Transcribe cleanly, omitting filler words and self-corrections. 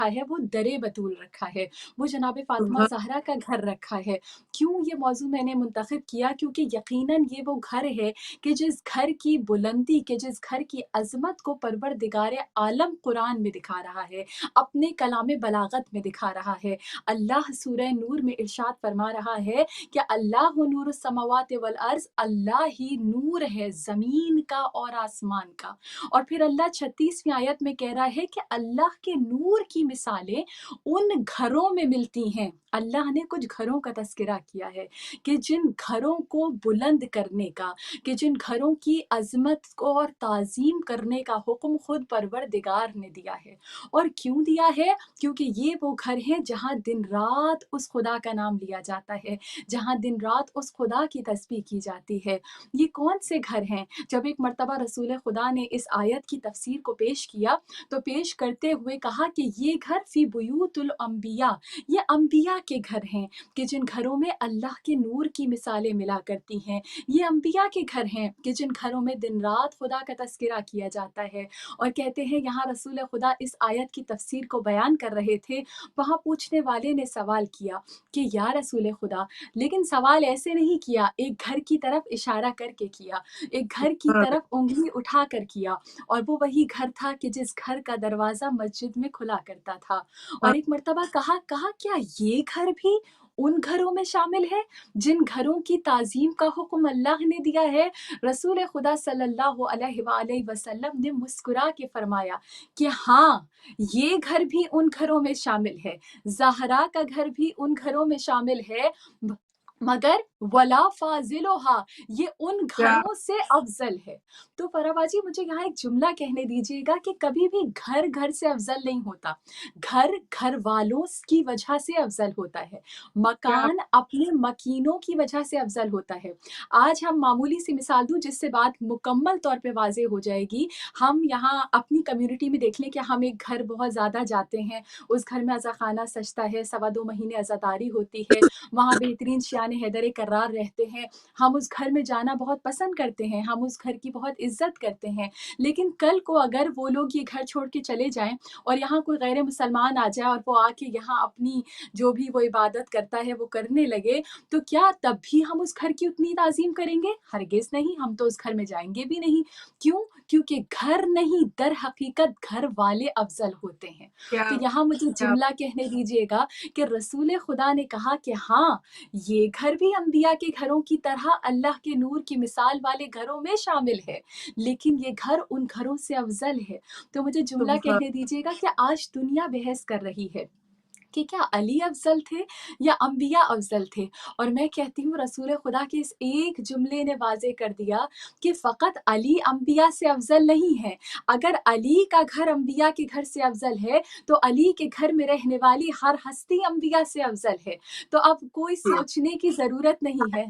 है वो दरे बतूल रखा है, वो जनाब फ़ातिमा सुबह ज़हरा का घर रखा है। क्यों ये मौज़ू मैंने मुंतख़ब किया? क्योंकि यकीनन ये वो घर है कि जिस घर की बुलंदी, कि जिस घर की अज़मत को परवरदिगार आलम कुरान में दिखा रहा है, अपने कलाम बलागत में दिखा रहा है। अल्लाह सूरह नूर में इरशाद फरमा रहा है कि अल्लाहु नूरुस समावाति वल अर्ज़, अल्लाह ही नूर है ज़मीन का और आसमान का। और फिर अल्लाह 36वीं आयत में कह रहा है कि अल्लाह के नूर की मिसालें उन घरों में मिलती हैं। अल्लाह ने कुछ घरों का तज़किरा किया है कि जिन घरों को बुलंद करने का, कि जिन घरों की अज़मत को और ताज़ीम करने का हुक्म खुद परवरदिगार ने दिया है। और क्यों दिया है? क्योंकि ये वो घर हैं जहाँ दिन-रात उस खुदा का नाम लिया जाता है, जहाँ दिन-रात उस खुदा की तस्बीह की जाती है। ये कौन से घर हैं? जब एक मर्तबा रसूल खुदा ने इस आयत की तफ़सीर को पेश किया, तो पेश करते हुए कहा कि ये घर फ़ी बुयूतुल अंबिया, ये अंबिया के घर हैं कि जिन घरों में अल्लाह के नूर की मिसालें मिला करती हैं। ये अंबिया के घर हैं कि जिन घरों में दिन-रात खुदा का तज़किरा किया जाता है। और कहते हैं यहाँ रसूल खुदा इस आयत की तफ़सीर को बयान कर रहे थे, वहाँ पूछने वाले ने सवाल किया कि या रसूल खुदा, लेकिन सवाल ऐसे नहीं किया, एक घर की तरफ इशारा करके किया, एक घर की तरफ उँगली उठाकर किया, और वो वही घर था कि जिस घर का दरवाज़ा मस्जिद में खुला करता था। और एक मर्तबा कहा क्या ये घर भी उन घरों में शामिल है जिन घरों की ताज़ीम का हुक्म अल्लाह ने दिया है? रसूल खुदा सल्लल्लाहु अलैहि वसल्लम ने मुस्कुरा के फरमाया कि हाँ, ये घर भी उन घरों में शामिल है, ज़हरा का घर भी उन घरों में शामिल है, मगर वला फ़ाज़िलुहा, ये उन क्या घरों से अफ़ज़ल है। तो फ़रा बाजी, मुझे यहाँ एक जुमला कहने दीजिएगा कि कभी भी घर घर से अफ़ज़ल नहीं होता। घर घर वालों की वजह से अफ़ज़ल होता है। क्या मकान अपने मकीनों की वजह से अफ़ज़ल होता है। आज हम मामूली सी मिसाल दूँ जिससे बात मुकम्मल तौर पे वाज़ेह हो जाएगी। हम यहाँ अपनी कम्युनिटी में देख लें कि हम एक घर बहुत ज़्यादा जाते हैं, उस घर में अज़ाख़ाना सजता है, सवा 2 महीने अज़ादारी होती है, वहाँ बेहतरीन शियाने हैदर करार रहते हैं। हम उस घर में जाना बहुत पसंद करते हैं, हम उस घर की बहुत इज़्ज़त करते हैं। लेकिन कल को अगर वो लोग ये घर छोड़ के चले जाएँ और यहाँ कोई गैर मुसलमान आ जाए और वो आके यहाँ अपनी जो भी वो इबादत करता है वो करने लगे, तो क्या तब भी हम उस घर की उतनी ताज़ीम करेंगे? हरगिज़ नहीं, हम तो उस घर में जाएँगे भी नहीं। क्यों? क्योंकि घर नहीं, दर हकीकत घर वाले अफ़ज़ल होते हैं। क्या तो यहाँ मुझे क्या जुमला कहने दीजिएगा कि रसूल खुदा ने कहा कि हाँ, ये घर भी अंबिया के घरों की तरह अल्लाह के नूर की मिसाल वाले घरों में शामिल है, लेकिन ये घर उन घरों से अफ़ज़ल है। तो मुझे जुमला सुबह कहने दीजिएगा कि आज दुनिया बहस कर रही है कि क्या अली अफ़ज़ल थे या अंबिया अफ़ज़ल थे? और मैं कहती हूँ रसूल खुदा के इस एक जुमले ने वाज़ेह कर दिया कि फ़क़त अली अंबिया से अफ़ज़ल नहीं है। अगर अली का घर अंबिया के घर से अफ़ज़ल है, तो अली के घर में रहने वाली हर हस्ती अंबिया से अफ़ज़ल है। तो अब कोई सोचने की ज़रूरत नहीं है।